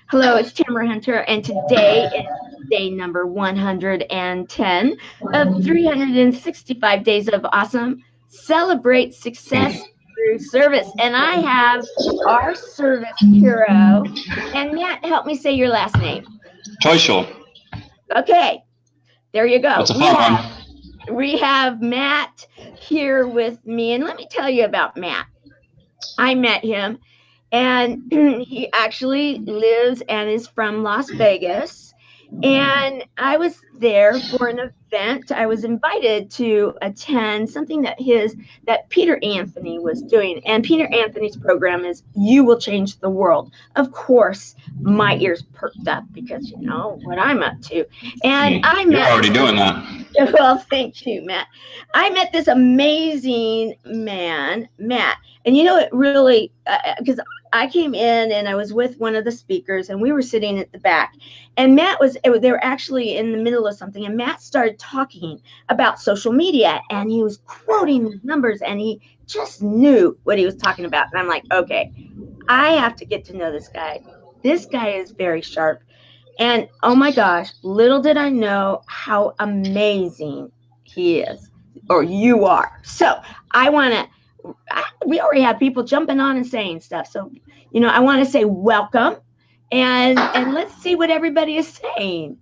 Hello, it's Tamara Hunter, and today is day number 110 of 365 Days of Awesome. Celebrate success through service. And I have our service hero. And Matt, help me say your last name. Teuschel. Okay, there you go. That's a fun one. We have Matt here with me. And let me tell you about Matt. I met him. And he actually lives and is from Las Vegas. And I was there for an event. I was invited to attend something that Peter Anthony was doing. And Peter Anthony's program is You Will Change the World. Of course, my ears perked up because you know what I'm up to. And You're already doing that. Well, thank you, Matt. I met this amazing man, Matt. And you know, it really, because I came in and I was with one of the speakers and we were sitting at the back. And they were actually in the middle of something. And Matt started talking about social media and he was quoting these numbers and he just knew what he was talking about. And I'm like, okay, I have to get to know this guy. This guy is very sharp. And oh my gosh, little did I know how amazing he is, or you are. So we already have people jumping on and saying stuff. So, you know, I want to say welcome and let's see what everybody is saying.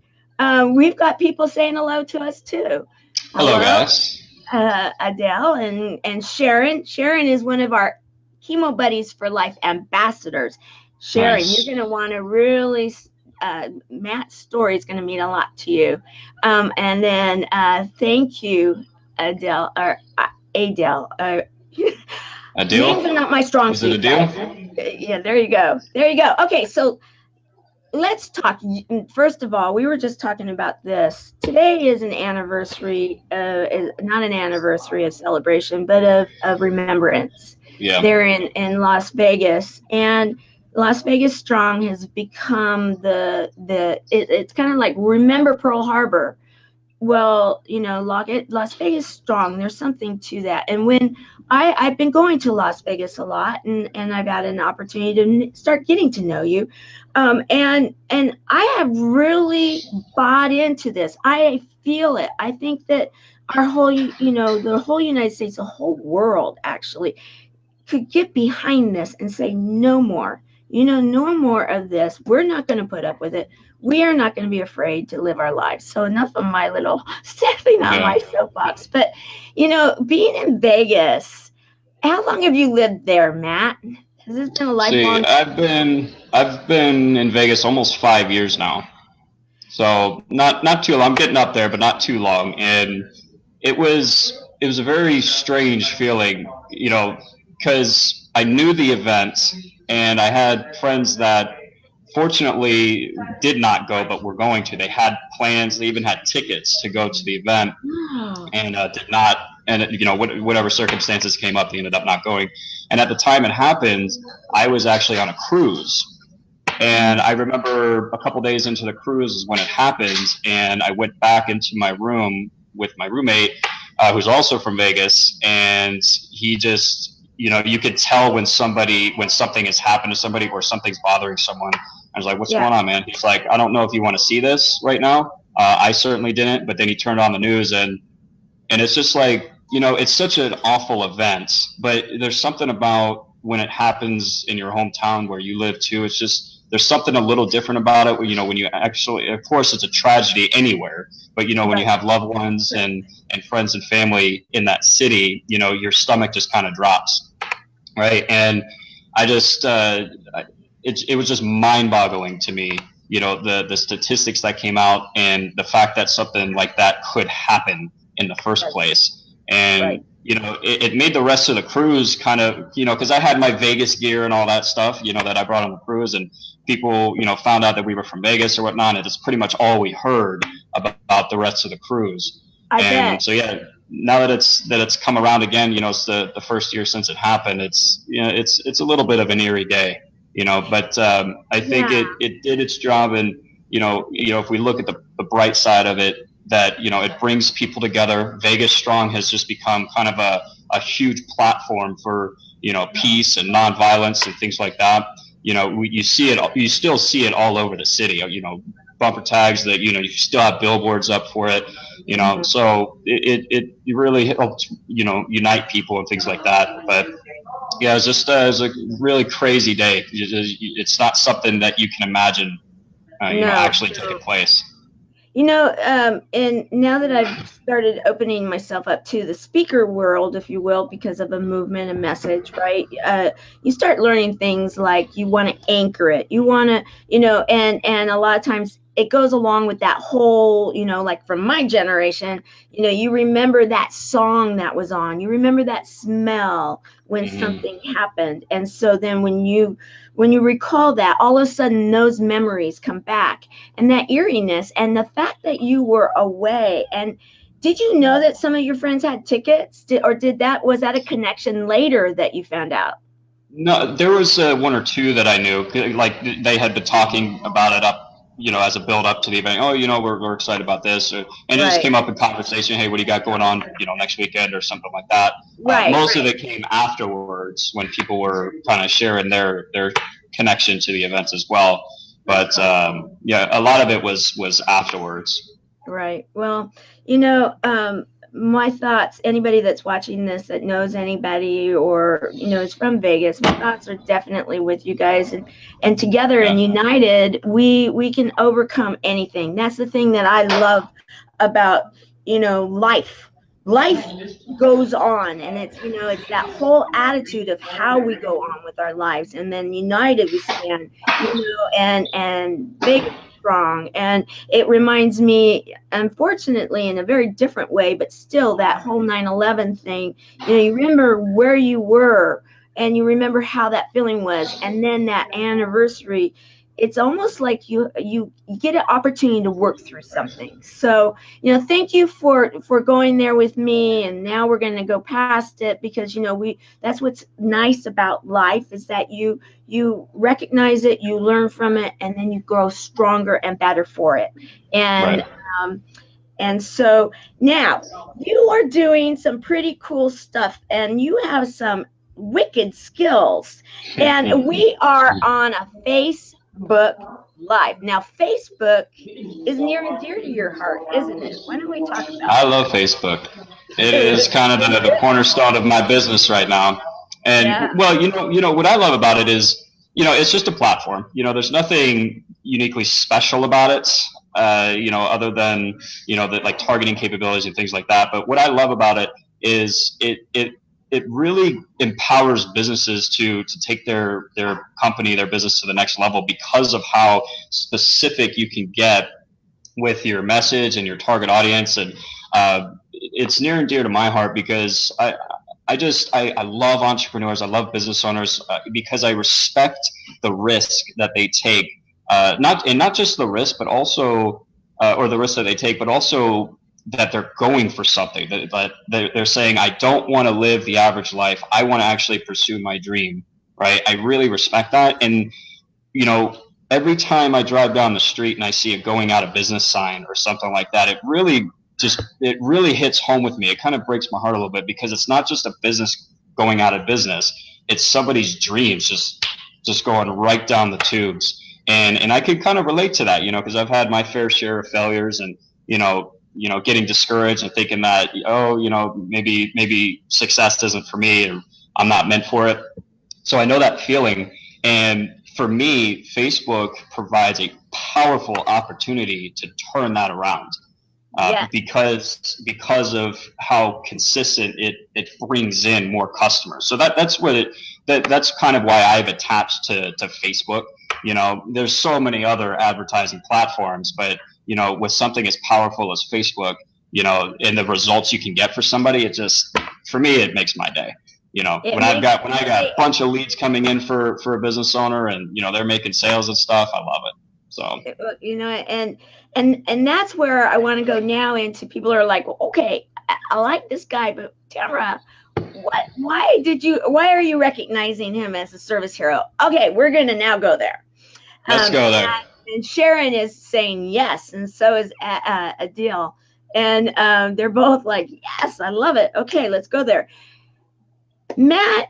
We've got people saying hello to us too. Hello guys. Adele and Sharon. Sharon is one of our Chemo Buddies for Life ambassadors. Sharon, nice. You're going to want to really... Matt's story is going to mean a lot to you. And then thank you, Adele, or Adele. Adele? Names are not my strong suit. Is it Adele? Yeah, there you go. There you go. Okay, so let's talk. First of all, we were just talking about this. Today is an anniversary, not an anniversary of celebration, but of remembrance. Yeah. They're in Las Vegas. And Las Vegas Strong has become it's kind of like remember Pearl Harbor. Well, you know, Las Vegas Strong, there's something to that. And when I've been going to Las Vegas a lot and I've had an opportunity to start getting to know you. And I have really bought into this. I feel it. I think that our whole, you know, the whole United States, the whole world actually could get behind this and say no more. You know, no more of this. We're not going to put up with it. We are not going to be afraid to live our lives. So enough of my little stepping on my soapbox. But, you know, being in Vegas, how long have you lived there, Matt? Has this been a lifelong? See, I've been in Vegas almost 5 years now. So not too long. I'm getting up there, but not too long. And it was a very strange feeling, you know, because I knew the event. And I had friends that fortunately did not go, but were going to. They had plans. They even had tickets to go to the event and did not. And, you know, whatever circumstances came up, they ended up not going. And at the time it happened, I was actually on a cruise. And I remember a couple days into the cruise is when it happened. And I went back into my room with my roommate, who's also from Vegas. And he just... You know, you could tell when something has happened to somebody or something's bothering someone. I was like, what's going on, man? He's like, I don't know if you want to see this right now. I certainly didn't. But then he turned on the news and it's just like, you know, it's such an awful event. But there's something about when it happens in your hometown where you live too. It's just there's something a little different about it. You know, when you actually, of course, it's a tragedy anywhere. But, you know, when you have loved ones and friends and family in that city, you know, your stomach just kind of drops. Right. And I just it was just mind boggling to me, you know, the statistics that came out and the fact that something like that could happen in the first place. And, you know, it made the rest of the cruise kind of, you know, because I had my Vegas gear and all that stuff, you know, that I brought on the cruise and people, you know, found out that we were from Vegas or whatnot. And it's pretty much all we heard about the rest of the cruise. So, yeah, now that it's come around again, you know, it's the first year since it happened. It's, you know, it's a little bit of an eerie day, you know, but I think it did its job. And, you know, if we look at the bright side of it, that, you know, it brings people together. Vegas Strong has just become kind of a, a, a huge platform for, you know, peace and nonviolence and things like that. And, you know, it brings people together. Vegas Strong has just become kind of a huge platform for, you know, peace and nonviolence and things like that. And, you know, it brings people together. Vegas Strong has just become kind of a huge platform for, you know, peace and nonviolence and things like that. you see it, you still see it all over the city. Bumper tags that you still have billboards up for it. So it really helps unite people and things like that. But yeah, it was a really crazy day. It's not something that you can imagine, No. actually taking place. And now that I've started opening myself up to the speaker world, if you will, because of a movement, a message, right? You start learning things like you want to anchor it. You want to, and a lot of times it goes along with that whole, like from my generation, you remember that song that was on, you remember that smell when something happened. And so then when you recall that, all of a sudden those memories come back, and that eeriness, and the fact that you were away. And did you know that some of your friends had tickets, was that a connection later that you found out? No, there was one or two that I knew. Like they had been talking about it up, as a build up to the event. Oh, we're excited about this, and it just Right. came up in conversation. Hey, what do you got going on, next weekend or something like that. Right. Most of it came afterwards when people were kind of sharing their connection to the events as well. But yeah, a lot of it was afterwards. Right. Well, my thoughts, anybody that's watching this that knows anybody or, is from Vegas, my thoughts are definitely with you guys. And together and Yeah. united, we can overcome anything. That's the thing that I love about, life. Life goes on, and it's that whole attitude of how we go on with our lives. And then united we stand, and Vegas is strong. And it reminds me, unfortunately, in a very different way, but still that whole 9/11 thing, you remember where you were, and you remember how that feeling was. And then that anniversary, it's almost like you get an opportunity to work through something. So, thank you for going there with me. And now we're going to go past it, because, that's what's nice about life, is that you recognize it, you learn from it, and then you grow stronger and better for it. And Right. and so now you are doing some pretty cool stuff, and you have some wicked skills. And we are on a Facebook Live. Now, Facebook is near and dear to your heart, isn't it? Why don't we talk about I that? love Facebook. It is kind of the cornerstone of my business right now. Yeah. And well, what I love about it is, it's just a platform. There's nothing uniquely special about it. Other than the like targeting capabilities and things like that. But what I love about it is it really empowers businesses to take their company, their business to the next level, because of how specific you can get with your message and your target audience. And it's near and dear to my heart, because I love entrepreneurs. I love business owners, because I respect the risk that they take. Not just the risk, but also, or the risk that they take, but also that they're going for something. That they're saying, I don't want to live the average life. I want to actually pursue my dream. Right. I really respect that. And every time I drive down the street and I see a going out of business sign or something like that, it really hits home with me. It kind of breaks my heart a little bit, because it's not just a business going out of business. It's somebody's dreams just going right down the tubes. And I could kind of relate to that, because I've had my fair share of failures, and, getting discouraged and thinking that, maybe success isn't for me, or I'm not meant for it. So I know that feeling. And for me, Facebook provides a powerful opportunity to turn that around, Yeah. because of how consistent it brings in more customers. So that's kind of why I've attached to Facebook. There's so many other advertising platforms, but with something as powerful as Facebook, and the results you can get for somebody, for me, it makes my day. When I got a bunch of leads coming in for a business owner, and they're making sales and stuff, I love it. So and that's where I want to go now into. People are like, well, okay, I like this guy, but Tamara, why are you recognizing him as a service hero? Okay, we're going to now go there. Let's go there. And Sharon is saying yes, and so is Adil. And they're both like, yes, I love it. Okay, let's go there. Matt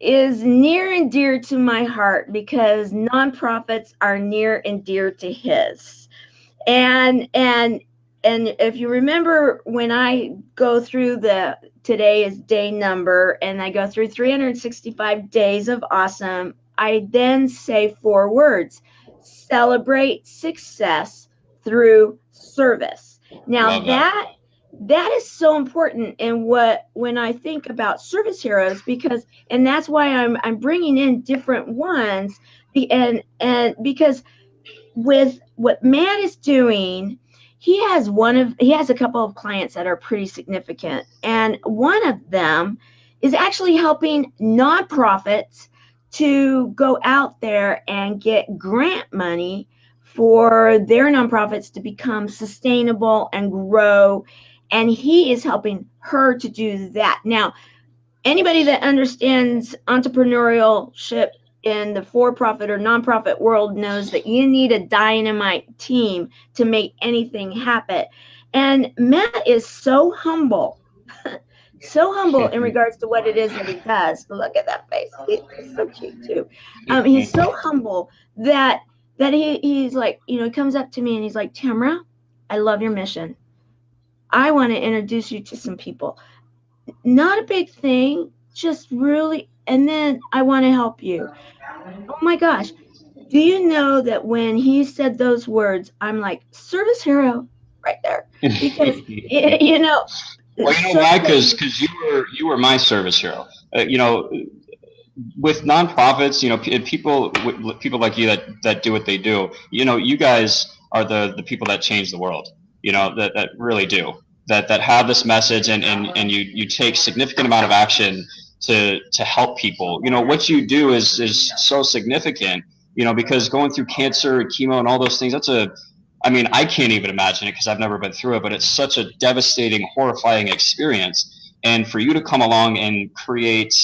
is near and dear to my heart because nonprofits are near and dear to his. And if you remember, when I go through today is day number, and I go through 365 days of awesome, I then say 4 words: celebrate success through service. Now Love that. that is so important in when I think about service heroes, because, and that's why I'm bringing in different ones, and because with what Matt is doing, he has a couple of clients that are pretty significant, and one of them is actually helping nonprofits to go out there and get grant money for their nonprofits to become sustainable and grow, and he is helping her to do that. Now, anybody that understands entrepreneurship in the for-profit or nonprofit world knows that you need a dynamite team to make anything happen. And Matt is so humble, so humble in regards to what it is that he does. Look at that face; he's so cute too. He's so humble that he's like, he comes up to me and he's like, Tamara, I love your mission. I want to introduce you to some people. Not a big thing, just really, and then I want to help you. Oh my gosh. Do you know that when he said those words, I'm like, service hero right there. Because, Well, you know so why? many, Because you were my service hero. With nonprofits, people like you that do what they do. You guys are the people that change the world. That really do. That have this message, and you take significant amount of action to help people. What you do is so significant. Because going through cancer and chemo and all those things, I mean, I can't even imagine it because I've never been through it, but it's such a devastating, horrifying experience. And for you to come along and create,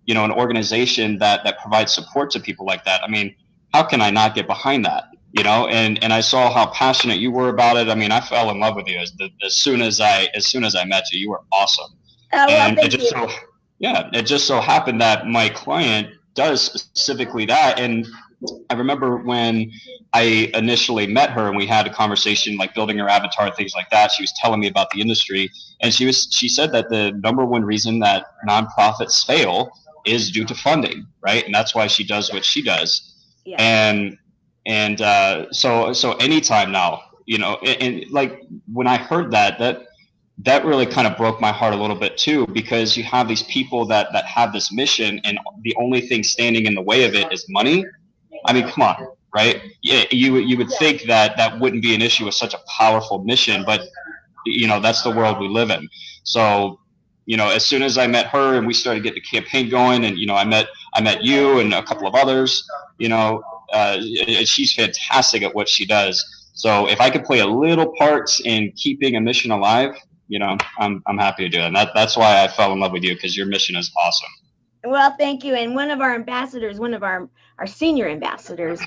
an organization that provides support to people like that, I mean, how can I not get behind that? And I saw how passionate you were about it. I mean, I fell in love with you as soon as I met you. You were awesome. oh, well, And thank you. it just so happened that my client does specifically that. And I remember when I initially met her and we had a conversation, like building her avatar and things like that. She was telling me about the industry, and she said that the number one reason that nonprofits fail is due to funding, right? And that's why she does what she does. Yeah. So anytime now, and like when I heard that really kind of broke my heart a little bit too, because you have these people that have this mission, and the only thing standing in the way of it is money. I mean, come on, right? Yeah, you would think that wouldn't be an issue with such a powerful mission, but that's the world we live in. So, as soon as I met her and we started getting the campaign going, and I met you and a couple of others, she's fantastic at what she does. So if I could play a little part in keeping a mission alive, I'm happy to do it. And that's why I fell in love with you, because your mission is awesome. Well, thank you. And one of our ambassadors, one of our senior ambassadors,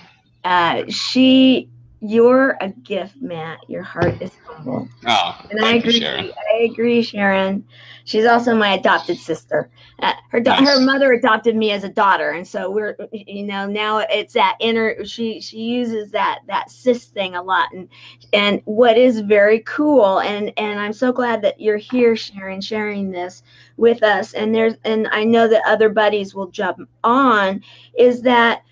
you're a gift, Matt. Your heart is humble. Oh, And I thank you, agree. Sharon. I agree, Sharon. She's also my adopted sister. Nice. Her mother adopted me as a daughter, and so we're, now it's that inner. She uses that sis thing a lot, and what is very cool, and I'm so glad that you're here, Sharon, sharing this with us. And I know that other buddies will jump on. Is that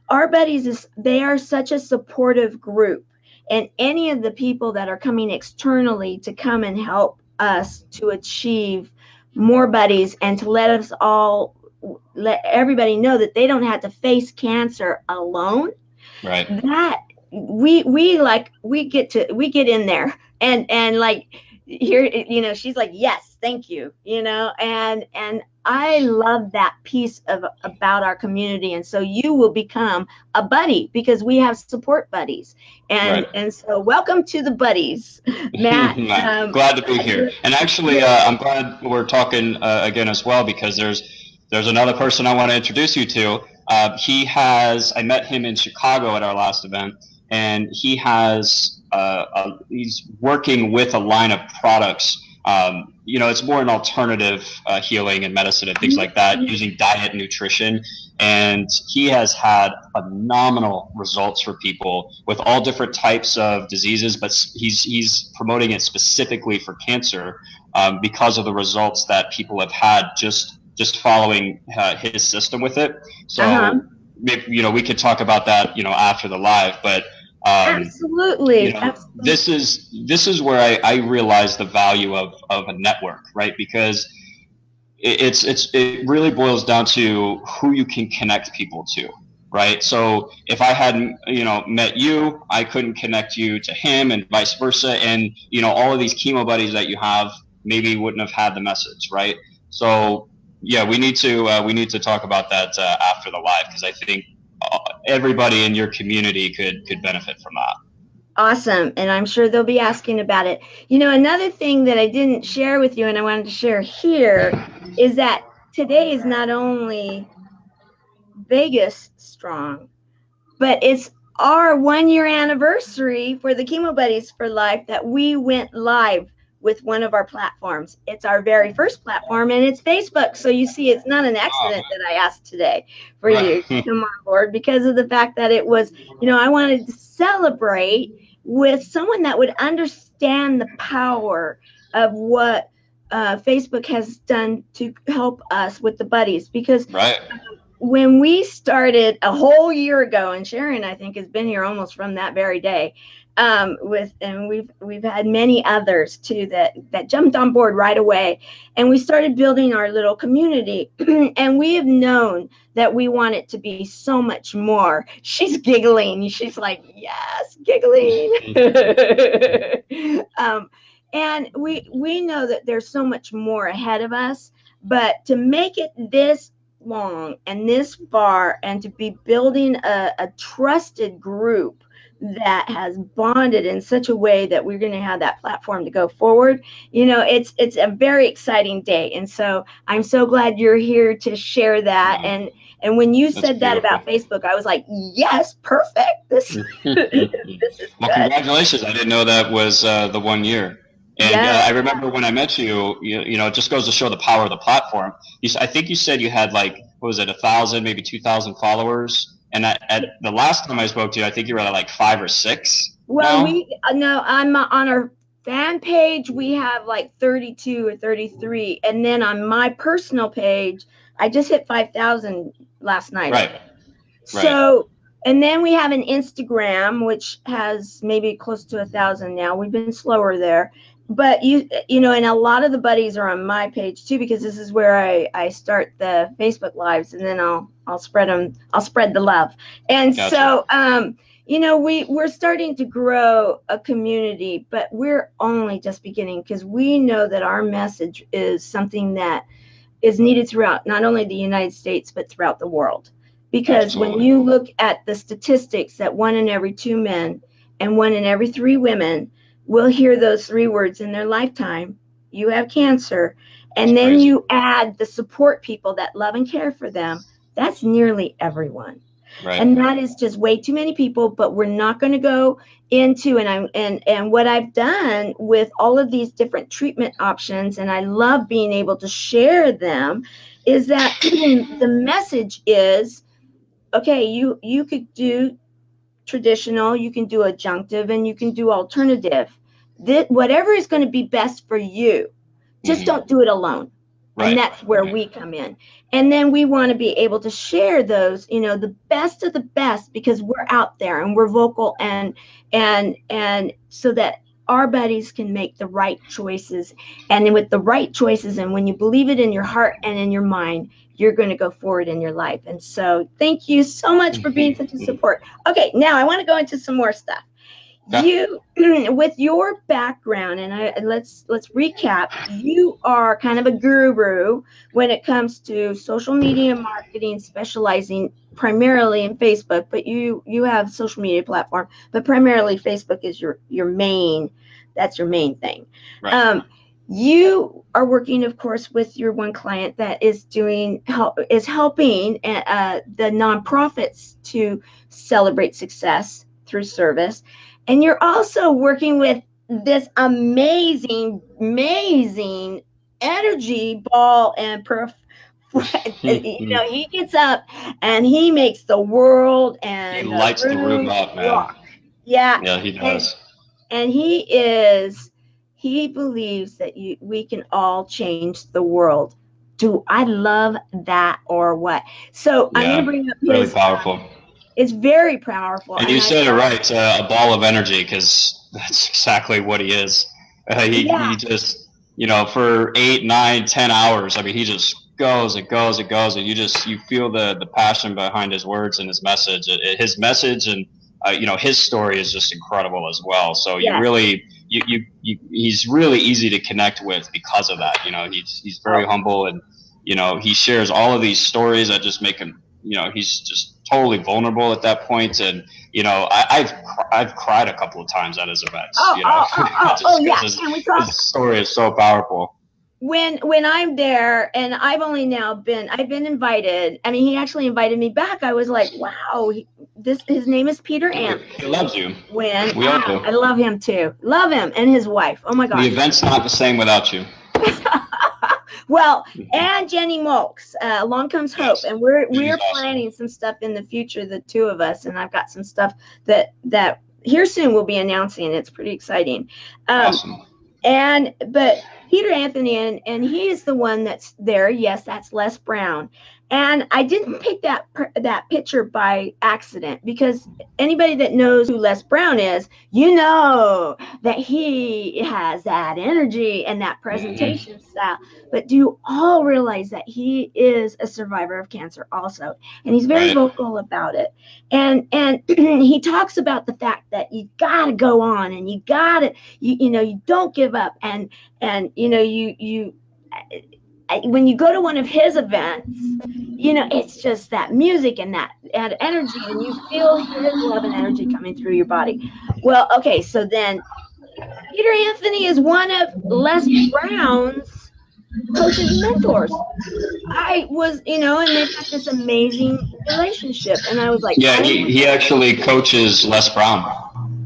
our buddies they are such a supportive group, and any of the people that are coming externally to come and help us to achieve more buddies, and to let let everybody know that they don't have to face cancer alone. Right. That we get in there, and like here, she's like, yes, thank you, and I love that piece about our community. And so you will become a buddy, because we have support buddies, and Right. so welcome to the buddies, Matt. Glad to be here. And actually, I'm glad we're talking again as well, because there's another person I want to introduce you to. I met him in Chicago at our last event, and he has he's working with a line of products It's more an alternative healing and medicine and things like that, using diet and nutrition. And he has had phenomenal results for people with all different types of diseases, but he's promoting it specifically for cancer because of the results that people have had just following his system with it. So, we could talk about that, after the live, but absolutely. This is where I realize the value of a network, right? Because it really boils down to who you can connect people to, right? So if I hadn't, met you, I couldn't connect you to him, and vice versa. And all of these chemo buddies that you have maybe wouldn't have had the message, right? So yeah, we need to talk about that after the live, because I think everybody in your community could benefit from that. Awesome. And I'm sure they'll be asking about it. Another thing that I didn't share with you and I wanted to share here is that today is not only Vegas strong, but it's our 1-year anniversary for the Chemo Buddies for Life that we went live with one of our platforms. It's our very first platform, and it's Facebook. So you see, it's not an accident that I asked today for you to come on board, because of the fact that it was, I wanted to celebrate with someone that would understand the power of what Facebook has done to help us with the buddies. Because when we started a whole year ago, and Sharon, I think, has been here almost from that very day, and we've had many others too that jumped on board right away, and we started building our little community. And we have known that we want it to be so much more. She's giggling. She's like, yes, giggling. And we know that there's so much more ahead of us, but to make it this long and this far, and to be building a trusted group that has bonded in such a way that we're going to have that platform to go forward, it's a very exciting day. And so I'm so glad you're here to share that. And when you said that about Facebook, I was like, yes, perfect. This is well, congratulations. I didn't know that was the 1 year. And I remember when I met you, it just goes to show the power of the platform. I think you said you had, like, what was it, 1,000, maybe 2,000 followers? And at the last time I spoke to you, I think you were at like 5 or 6. Well, I'm on our fan page. We have like 32 or 33. And then on my personal page, I just hit 5,000 last night. Right. So, and then we have an Instagram, which has maybe close to 1,000 now. We've been slower there. But and a lot of the buddies are on my page too, because this is where I start the Facebook lives, and then I'll spread them. I'll spread the love. And so, we're starting to grow a community, but we're only just beginning, because we know that our message is something that is needed throughout not only the United States, but throughout the world. Because when you look at the statistics that 1 in every 2 men and 1 in every 3 women will hear those 3 words in their lifetime: you have cancer. And then you add the support people that love and care for them. That's nearly everyone. Right. And that is just way too many people. But we're not going to go into, and what I've done with all of these different treatment options, and I love being able to share them, is that the message is, okay, you could do traditional, you can do adjunctive, and you can do alternative. Whatever is going to be best for you, just don't do it alone. Right. And that's where we come in. And then we want to be able to share those, the best of the best, because we're out there and we're vocal, and so that our buddies can make the right choices. And then with the right choices, and when you believe it in your heart and in your mind, you're going to go forward in your life. And so thank you so much for being such a support. Okay, now I want to go into some more stuff. You, with your background, and let's recap. You are kind of a guru when it comes to social media marketing, specializing primarily in Facebook, but you have social media platform, but primarily Facebook is your main. That's your main thing. Right. You are working, of course, with your one client that is helping the nonprofits to celebrate success through service. And you're also working with this amazing energy ball and he gets up and he makes the world He and the lights the room room up, man. rock. Yeah, Yeah, he and does. and he believes that we can all change the world. Do I love that or what? So I'm going to Yeah, bring up really his. powerful. It's very powerful, And and you I said it thought, right. It's a ball of energy because that's exactly what he is. yeah, He just, for 8, 9, 10 hours. I mean, he just goes and goes and goes, and you feel the passion behind his words and his message. His message and his story is just incredible as well. So you yes, really he's really easy to connect with because of that. He's very oh, humble, and he shares all of these stories that just make him. He's just totally vulnerable at that point, and I've cried a couple of times at his events. oh, Just because yeah. Can we talk? his story is so powerful. When I'm there, and I've been invited. I mean, he actually invited me back. I was like, wow, his name is Peter He Anthony. loves you. When We all do. I love him too, love him and his wife. Oh my The gosh. event's not the same without you. Well, and Jenny Molks, Along Comes Hope, Yes, and we're Jenny's awesome. planning some stuff in the future, the two of us, and I've got some stuff that here soon we'll be announcing. It's pretty exciting. Awesome. But Peter Anthony, and he is the one that's there. Yes, that's Les Brown. And I didn't pick that picture by accident, because anybody that knows who Les Brown is, that he has that energy and that Mm-hmm. presentation style. But do you all realize that he is a survivor of cancer also? And he's very Right. vocal about it. And he talks about the fact that you got to go on, and you don't give up, and you when you go to one of his events, it's just that music and that energy, and you feel his love and energy coming through your body. Well, okay, so then Peter Anthony is one of Les Brown's coaches and mentors. I was, and they've got this amazing relationship, and I was like, Yeah, oh my he gosh. actually coaches Les Brown.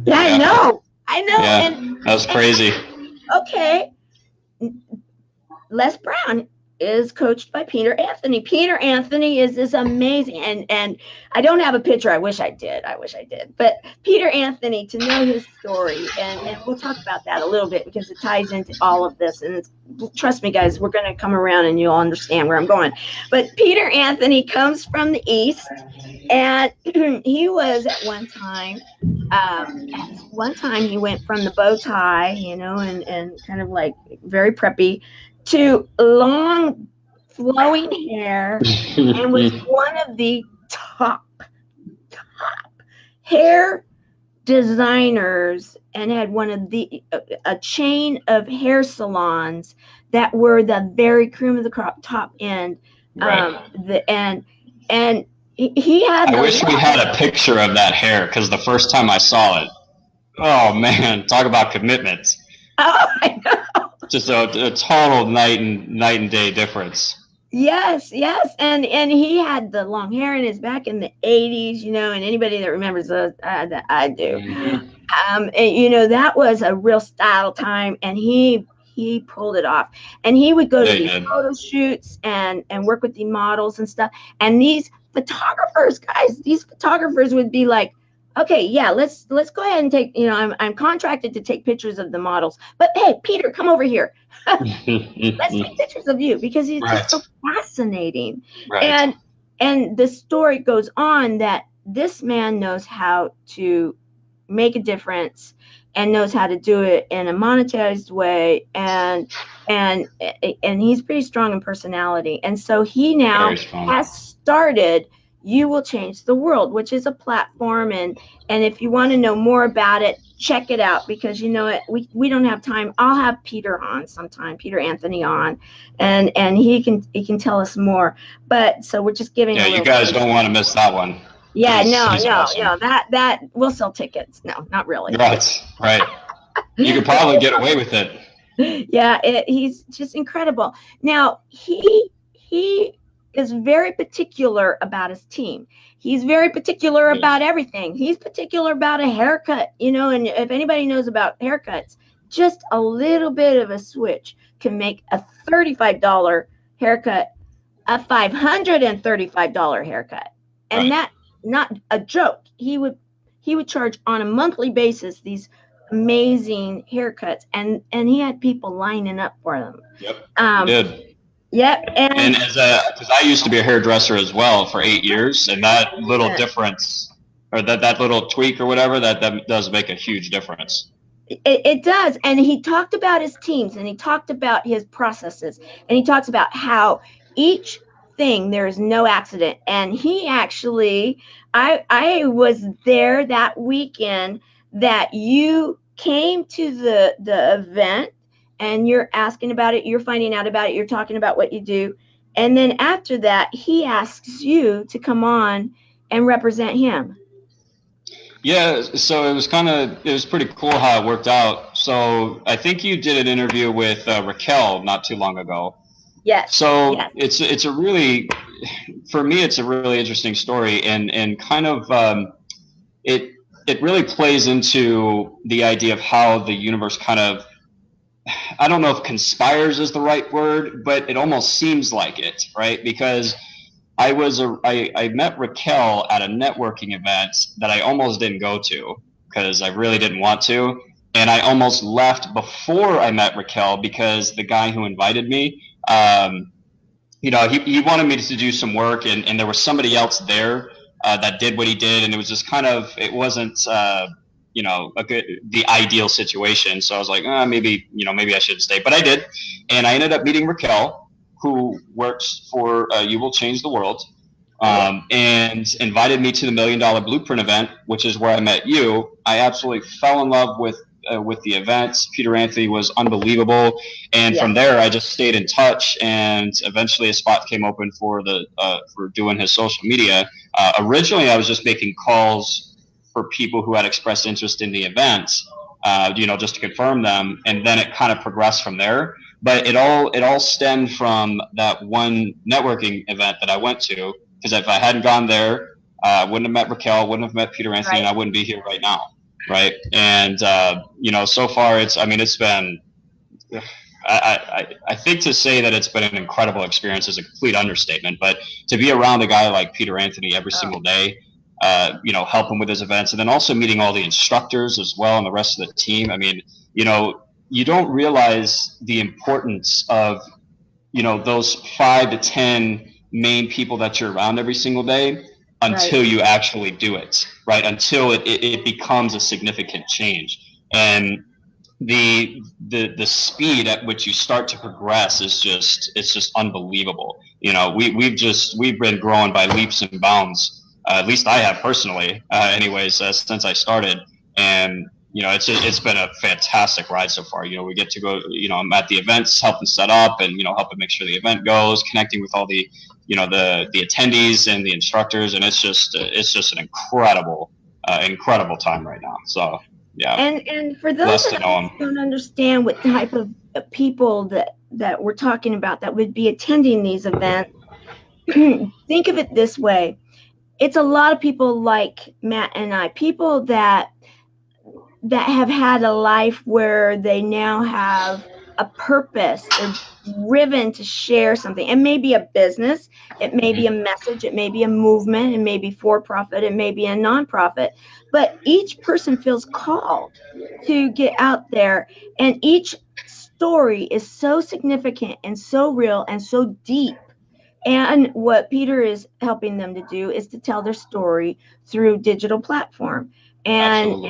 Yeah, I Yeah, know, I know, yeah, that was and crazy. okay, Les Brown is coached by Peter Anthony. Peter Anthony is this amazing, and I don't have a picture. I wish I did. But Peter Anthony, to know his story, and we'll talk about that a little bit because it ties into all of this. And trust me, guys, we're going to come around and you'll understand where I'm going. But Peter Anthony comes from the East, and he was at one time. He went from the bow tie, and kind of like very preppy, to long flowing hair, and was one of the top hair designers, and had one of the a chain of hair salons that were the very cream of the crop, top end. Right. And he had I the wish we look. had a picture of that hair because the first time I saw it, oh man, talk about commitment. Oh, I know. Just a total night and day difference. Yes, and he had the long hair in his back in the 80s, and anybody that remembers those, that I do. Mm-hmm. And, that was a real style time, and he pulled it off. And he would go to They these did. photo shoots and work with the models and stuff. And these photographers would be like, okay, yeah, let's go ahead and take, I'm contracted to take pictures of the models, but hey, Peter, come over here. Let's take pictures of you, because he's just Right. so fascinating. Right. And the story goes on that this man knows how to make a difference, and knows how to do it in a monetized way, and he's pretty strong in personality, and so he now Very strong. has started You Will Change the World, which is a platform, and if you want to know more about it, check it out, because we don't have time. I'll have Peter on sometime, Peter Anthony on, and he can tell us more. But so we're just giving Yeah, a you little guys taste. don't want to miss that one. Yeah, no, He's no, awesome. no. That we'll sell tickets. No, not really. Right. Right. You could probably get away with it. Yeah, he's just incredible. Now he is very particular about his team. He's very particular about everything. He's particular about a haircut, you know, and if anybody knows about haircuts, just a little bit of a switch can make a $35 haircut a $535 haircut. And that's not a joke. He would charge on a monthly basis these amazing haircuts, and he had people lining up for them. Yep. He did. Yep. And as because I used to be a hairdresser as well for 8 years, and that little difference, or that little tweak or whatever, that does make a huge difference. It does. And he talked about his teams, and he talked about his processes, and he talks about how each thing, there is no accident. And he actually, I was there that weekend that you came to the event, and you're asking about it, you're finding out about it, you're talking about what you do. And then after that, he asks you to come on and represent him. Yeah, so it was pretty cool how it worked out. So I think you did an interview with Raquel not too long ago. Yes. So it's a really, for me, it's a really interesting story, and kind of it really plays into the idea of how the universe kind of, I don't know if conspires is the right word, but it almost seems like it, right? Because I met Raquel at a networking event that I almost didn't go to because I really didn't want to. And I almost left before I met Raquel because the guy who invited me, you know, he wanted me to do some work, and there was somebody else there that did what he did. And it was just kind of, it wasn't, you know, the ideal situation. So I was like, maybe I shouldn't stay, but I did. And I ended up meeting Raquel, who works for You Will Change the World, and invited me to the $1 Million Blueprint event, which is where I met you. I absolutely fell in love with the event. Peter Anthony was unbelievable, and from there I just stayed in touch. And eventually a spot came open for doing his social media. Originally, I was just making calls for people who had expressed interest in the event, you know, just to confirm them, and then it kind of progressed from there. But it all stemmed from that one networking event that I went to, because if I hadn't gone there, I wouldn't have met Raquel, wouldn't have met Peter Anthony, and I wouldn't be here right now, right? And you know, so far it's been, I think to say that it's been an incredible experience is a complete understatement. But to be around a guy like Peter Anthony every single day, you know, help him with his events, and then also meeting all the instructors as well and the rest of the team. I mean, you know, you don't realize the importance of, you know, those 5 to 10 main people that you're around every single day until you actually do it, right? Until it becomes a significant change. And the speed at which you start to progress is just unbelievable. You know, we've been growing by leaps and bounds. At least I have personally, anyways, since I started. And you know, it's been a fantastic ride so far. You know, we get to go, you know, I'm at the events, helping set up, and, you know, helping make sure the event goes, connecting with all the, you know, the attendees and the instructors. And it's just an incredible time right now. So, yeah. And for those that don't understand what type of people that we're talking about that would be attending these events, think of it this way. It's a lot of people like Matt and I, people that have had a life where they now have a purpose. They're driven to share something. It may be a business, it may be a message, it may be a movement, it may be for profit, it may be a nonprofit, but each person feels called to get out there, and each story is so significant and so real and so deep. And what Peter is helping them to do is to tell their story through digital platform. And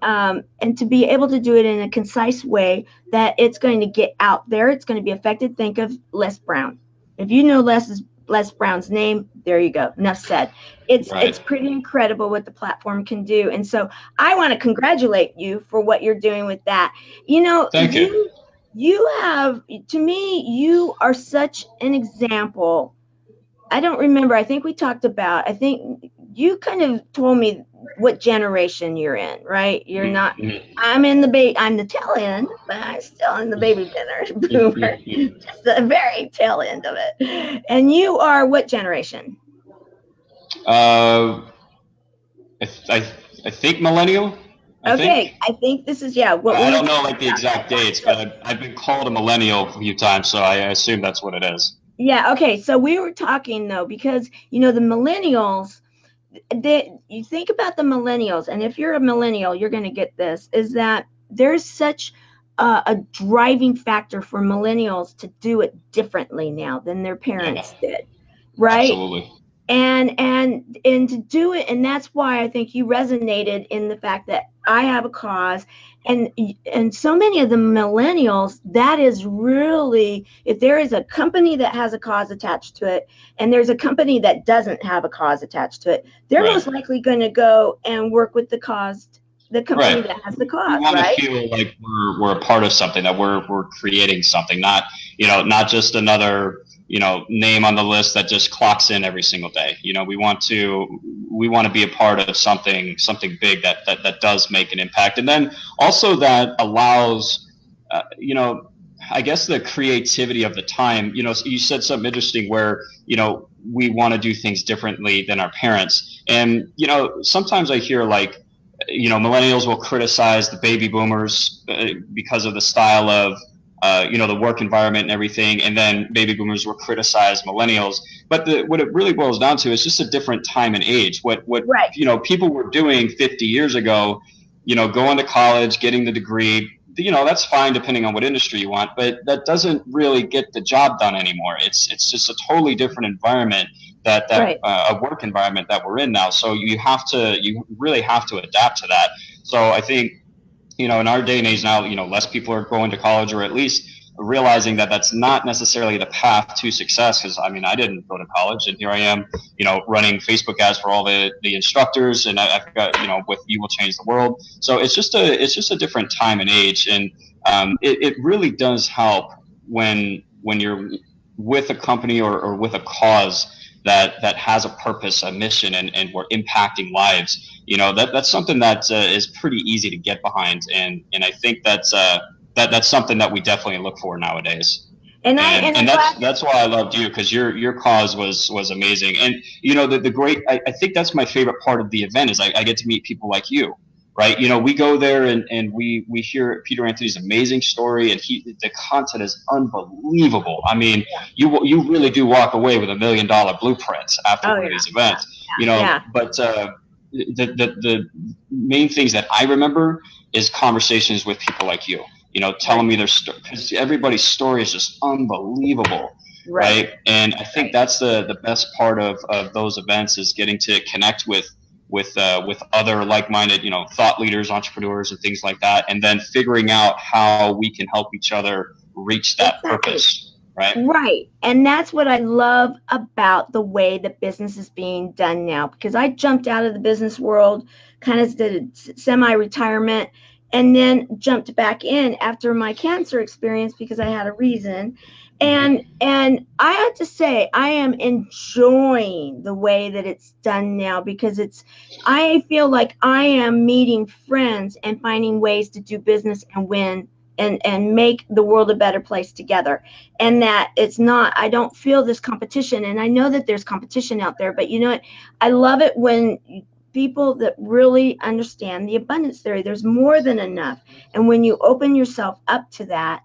to be able to do it in a concise way that it's going to get out there, it's going to be effective. Think of Les Brown. If you know Les Brown's name, there you go. Enough said. It's pretty incredible what the platform can do. And so I want to congratulate you for what you're doing with that. You know, thank you. You have, to me, you are such an example. I don't remember. I think we talked about, I think you kind of told me what generation you're in, right? You're not. Mhm. I'm the tail end, but I'm still in the baby boomer, just the very tail end of it. And you are what generation? uh, I, I, I think millennial. I Okay, think. I think this is, yeah, what I we were don't know talking like the about. exact dates, So, but I've been called a millennial a few times, so I assume that's what it is. yeah, okay. So we were talking though, because the millennials, you think about the millennials, and if you're a millennial, you're going to get this, is that there's such a driving factor for millennials to do it differently now than their Yeah, parents did, right? absolutely. And to do it, and that's why I think you resonated in the fact that I have a cause. And so many of the millennials, that is really, if there is a company that has a cause attached to it and there's a company that doesn't have a cause attached to it, they're Right. most likely going to go and work with the company Right. that has the We cause, want to right? feel like we're a part of something, that we're creating something, not not just another name on the list that just clocks in every single day. We want to be a part of something big that does make an impact, and then also that allows I guess the creativity of the time. You said something interesting where we want to do things differently than our parents, and sometimes I hear like millennials will criticize the baby boomers because of the style of the work environment and everything, and then baby boomers will criticize millennials. But what it really boils down to is just a different time and age. What Right, people were doing 50 years ago, going to college, getting the degree. That's fine depending on what industry you want, but that doesn't really get the job done anymore. It's just a totally different environment, that right. a work environment that we're in now. So you really have to adapt to that. So I think in our day and age now, less people are going to college, or at least realizing that that's not necessarily the path to success. Because I mean, I didn't go to college, and here I am, running Facebook ads for all the instructors, and I've got with You Will Change the World. So it's just a different time and age, and it really does help when you're with a company, or with a cause that has a purpose, a mission, and we're impacting lives. That's something that is pretty easy to get behind, and I think that's something that we definitely look for nowadays. and And I'm and glad. that's why I loved you, because your cause was amazing. And the great, I think that's my favorite part of the event, is I get to meet people like you, right? We go there, and we hear Peter Anthony's amazing story, and the content is unbelievable. I mean, you really do walk away with $1 million blueprints after Oh one of yeah, these events. yeah, But the main things that I remember is conversations with people like you, telling right, me their story, because everybody's story is just unbelievable, right. right? And I think Right. that's the best part of those events, is getting to connect with other like-minded, thought leaders, entrepreneurs, and things like that, and then figuring out how we can help each other reach that Exactly. purpose, right? Right. And that's what I love about the way that business is being done now, because I jumped out of the business world, kind of did semi retirement, and then jumped back in after my cancer experience because I had a reason. And I have to say I am enjoying the way that it's done now, because I feel like I am meeting friends and finding ways to do business and win and make the world a better place together. And that it's not, I don't feel this competition, and I know that there's competition out there, but you know what, I love it when people that really understand the abundance theory, there's more than enough. And when you open yourself up to that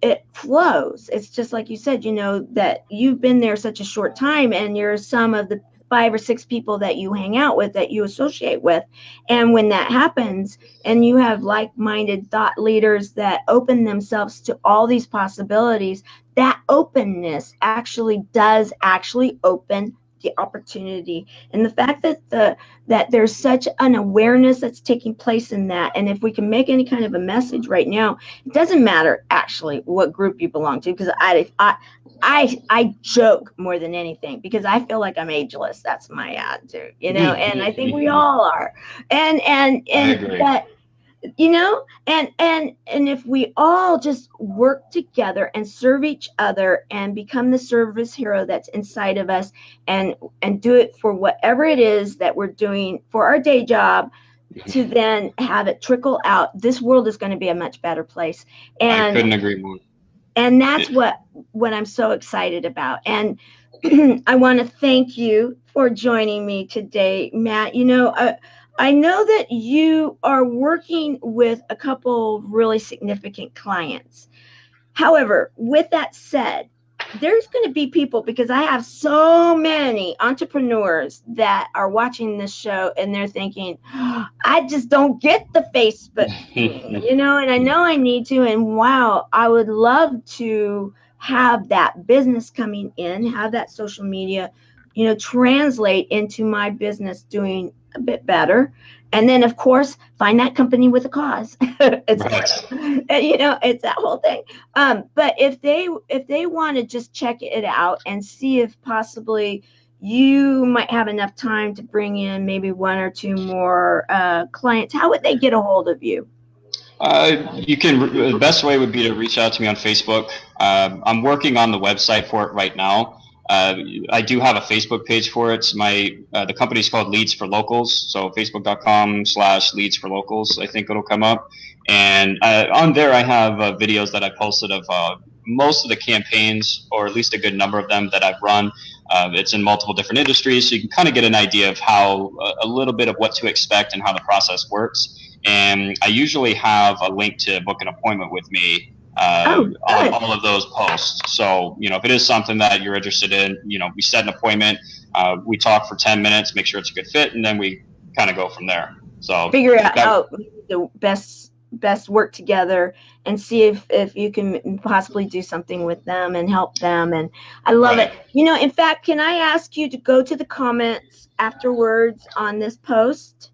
it flows. It's just like you said, that you've been there such a short time, and you're some of the 5 or 6 people that you hang out with, that you associate with. And when that happens, and you have like-minded thought leaders that open themselves to all these possibilities, that openness actually does actually open the opportunity. And the fact that there's such an awareness that's taking place in that, and if we can make any kind of a message right now, it doesn't matter actually what group you belong to, because I joke more than anything, because I feel like I'm ageless. That's my attitude, and I think we all are. And I and agree. that you know, and if we all just work together and serve each other and become the service hero that's inside of us, and do it for whatever it is that we're doing for our day job, to then have it trickle out, this world is going to be a much better place. I and couldn't agree more. and that's what I'm so excited about. And I want to thank you for joining me today, Matt. You know, I know that you are working with a couple of really significant clients. However, with that said, there's going to be people, because I have so many entrepreneurs that are watching this show and they're thinking, "Oh, I just don't get the Facebook thing, you know, and I know I need to. And wow, I would love to have that business coming in, have that social media, you know, translate into my business doing a bit better. And then, of course, find that company with a cause. It's, Right. you know, it's that whole thing. But if they want to just check it out and see if possibly you might have enough time to bring in maybe one or two more clients, how would they get a hold of you? You can. The best way would be to reach out to me on Facebook. I'm working on the website for it right now. I do have a Facebook page for it. The company's called Leads for Locals. So facebook.com/Leads for Locals. I think it'll come up. And on there, I have videos that I posted of most of the campaigns, or at least a good number of them that I've run. It's in multiple different industries, so you can kind of get an idea of how a little bit of what to expect and how the process works. And I usually have a link to book an appointment with me on all of those posts. So, you know, if it is something that you're interested in, you know, we set an appointment, we talk for 10 minutes, make sure it's a good fit, and then we kind of go from there. So figure out how the best work together and see if you can possibly do something with them and help them. And I love it. You know, in fact, can I ask you to go to the comments afterwards on this post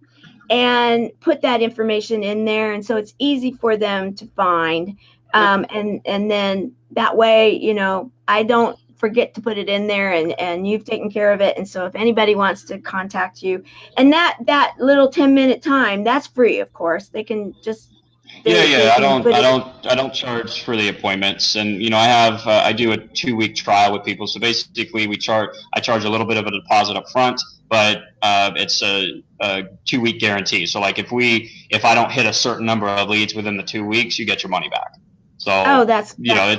and put that information in there, and so it's easy for them to find, and then that way, you know, I don't forget to put it in there, and you've taken care of it. And so if anybody wants to contact you, and that little 10-minute time, that's free, of course. They can just I don't charge for the appointments, and you know, I do a 2-week trial with people. So basically, I charge a little bit of a deposit up front, but it's a 2-week guarantee. So like if I don't hit a certain number of leads within the 2 weeks, you get your money back. So that's, you know,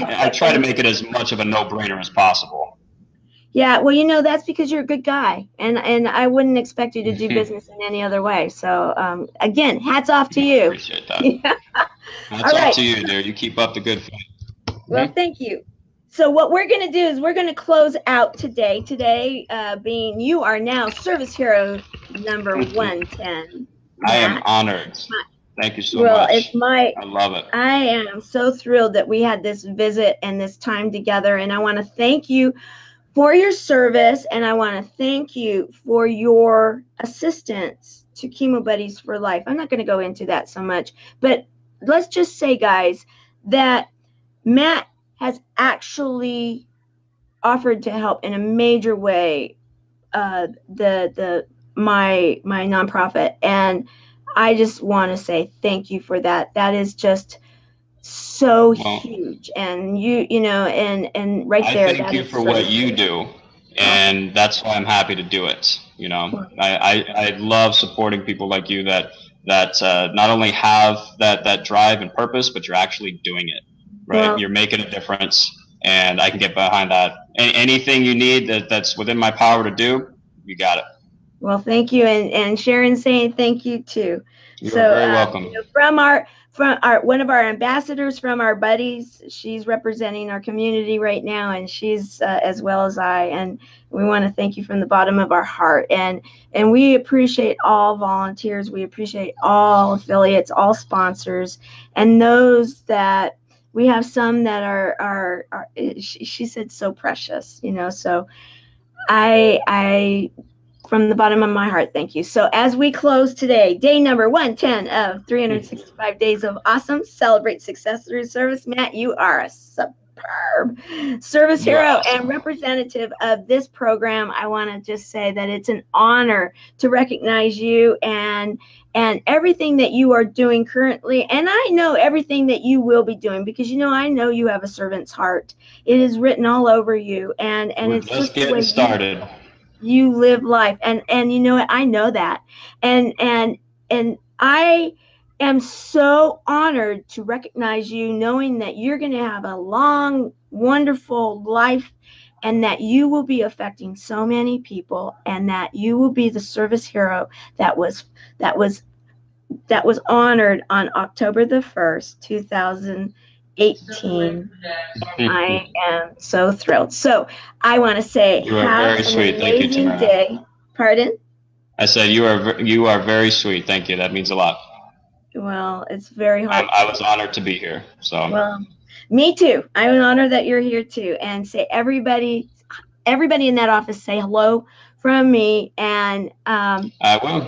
I try to make it as much of a no-brainer as possible. Yeah, well, you know, that's because you're a good guy, and I wouldn't expect you to do business in any other way. So, again, hats off to you. Appreciate that. Yeah. Hats off to you, dear. You keep up the good fight. Well, thank you. So what we're going to do is we're going to close out today. Today, being you are now Service Hero number 110. I am honored. Thank you so much. Well, I love it. I am so thrilled that we had this visit and this time together, and I want to thank you for your service, and I want to thank you for your assistance to Chemo Buddies for Life. I'm not going to go into that so much, but let's just say, guys, that Matt has actually offered to help in a major way my nonprofit, and I just want to say thank you for that. That is just so huge. And you know, and right there, I thank you for what you do, and that's why I'm happy to do it. You know, I love supporting people like you that not only have that drive and purpose, but you're actually doing it, right? Well, you're making a difference, and I can get behind that. Anything you need that's within my power to do, you got it. Well, thank you, and Sharon saying thank you too. You're very welcome. You know, from our one of our ambassadors from our buddies, she's representing our community right now, and she's as well as I, and we want to thank you from the bottom of our heart. And we appreciate all volunteers, we appreciate all affiliates, all sponsors, and those that we have some that are she said so precious, you know. So I from the bottom of my heart, thank you. So as we close today, day number 110 of 365 days of awesome, celebrate success through service. Matt, you are a Service You are hero awesome. and representative of this program. I want to just say that it's an honor to recognize you and everything that you are doing currently, and I know everything that you will be doing, because I know you have a servant's heart. It is written all over you, and We're it's just just the way getting started. you live life, and you know what, I know that, and I am so honored to recognize you, knowing that you're going to have a long, wonderful life, and that you will be affecting so many people, and that you will be the service hero that was that was that was honored on October the 1st, 2018. I am so thrilled. So I want to say, You are have very an sweet. Thank you, amazing Tamara. day. Pardon? I said you are very sweet. Thank you. That means a lot. Well, it's very I heartfelt. was honored to be here. So Well, me too. I'm honored that you're here too. And say, everybody in that office, say hello from me. I will.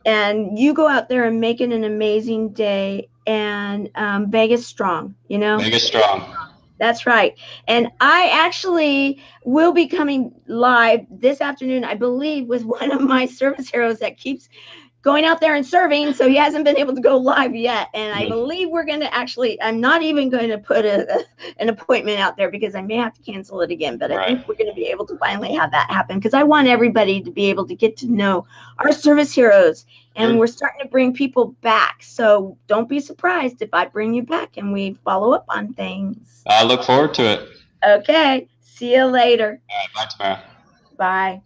And you go out there and make it an amazing day. And Vegas strong. Vegas strong. That's right. And I actually will be coming live this afternoon, I believe, with one of my service heroes that keeps going out there and serving. So he hasn't been able to go live yet. And I believe we're going to I'm not even going to put an appointment out there, because I may have to cancel it again. But I think we're going to be able to finally have that happen, because I want everybody to be able to get to know our service heroes. And we're starting to bring people back. So don't be surprised if I bring you back and we follow up on things. I look forward to it. Okay. See you later. All right, bye, Tamara. Bye.